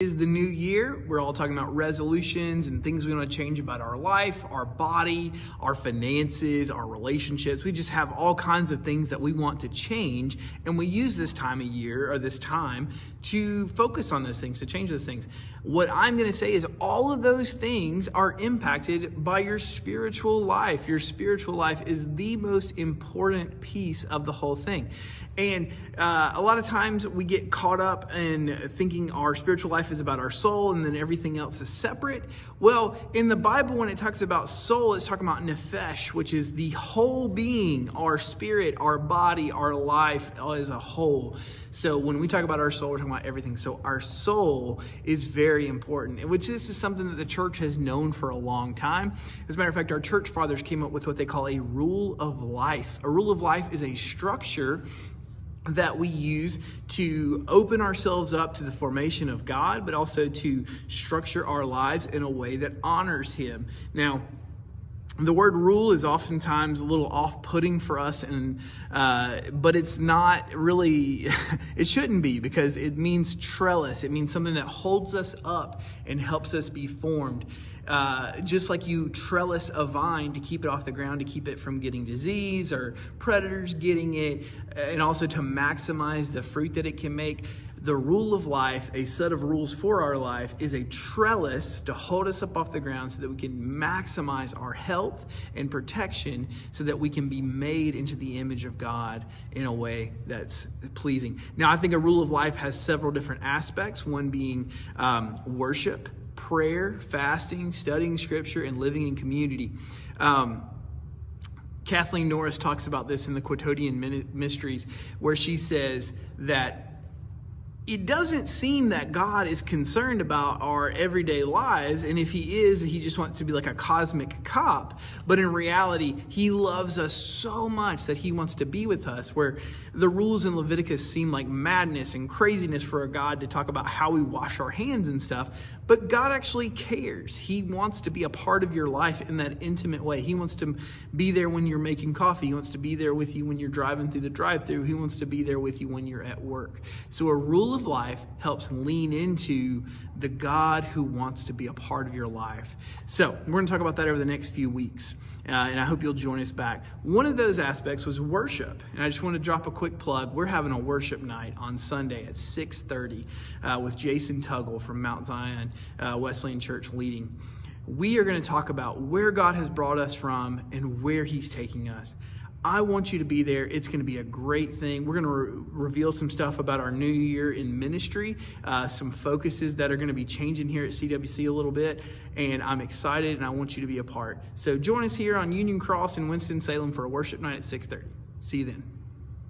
Is the new year. We're all talking about resolutions and things we want to change about our life, our body, our finances, our relationships. We just have all kinds of things that we want to change, and we use this time of year or this time to focus on those things, to change those things. What I'm going to say is all of those things are impacted by your spiritual life. Your spiritual life is the most important piece of the whole thing. And a lot of times we get caught up in thinking our spiritual life is about our soul and then everything else is separate. Well, in the Bible, when it talks about soul, it's talking about nephesh, which is the whole being, our spirit, our body, our life as a whole. So when we talk about our soul, we're talking about everything. So our soul is very important, which this is something that the church has known for a long time. As a matter of fact, our church fathers came up with what they call a rule of life. A rule of life is a structure that we use to open ourselves up to the formation of God, but also to structure our lives in a way that honors Him. Now, the word rule is oftentimes a little off-putting for us, but it's not really, it shouldn't be, because it means trellis. It means something that holds us up and helps us be formed. Just like you trellis a vine to keep it off the ground, to keep it from getting disease or predators getting it, and also to maximize the fruit that it can make. The rule of life, a set of rules for our life, is a trellis to hold us up off the ground so that we can maximize our health and protection so that we can be made into the image of God in a way that's pleasing. Now, I think a rule of life has several different aspects, one being worship, prayer, fasting, studying scripture, and living in community. Kathleen Norris talks about this in the Quotidian Mysteries, where she says that it doesn't seem that God is concerned about our everyday lives, and if He is, He just wants to be like a cosmic cop. But in reality, He loves us so much that He wants to be with us, where the rules in Leviticus seem like madness and craziness for a God to talk about how we wash our hands and stuff. But God actually cares. He wants to be a part of your life in that intimate way. He wants to be there when you're making coffee. He wants to be there with you when you're driving through the drive-thru. He wants to be there with you when you're at work. So a rule of life helps lean into the God who wants to be a part of your life. So we're going to talk about that over the next few weeks. And I hope you'll join us back. One of those aspects was worship. And I just want to drop a quick plug. We're having a worship night on Sunday at 6:30 with Jason Tuggle from Mount Zion Wesleyan Church leading. We are going to talk about where God has brought us from and where He's taking us. I want you to be there. It's going to be a great thing. We're going to reveal some stuff about our new year in ministry, some focuses that are going to be changing here at CWC a little bit, and I'm excited and I want you to be a part. So join us here on Union Cross in Winston-Salem for a worship night at 6:30. See you then.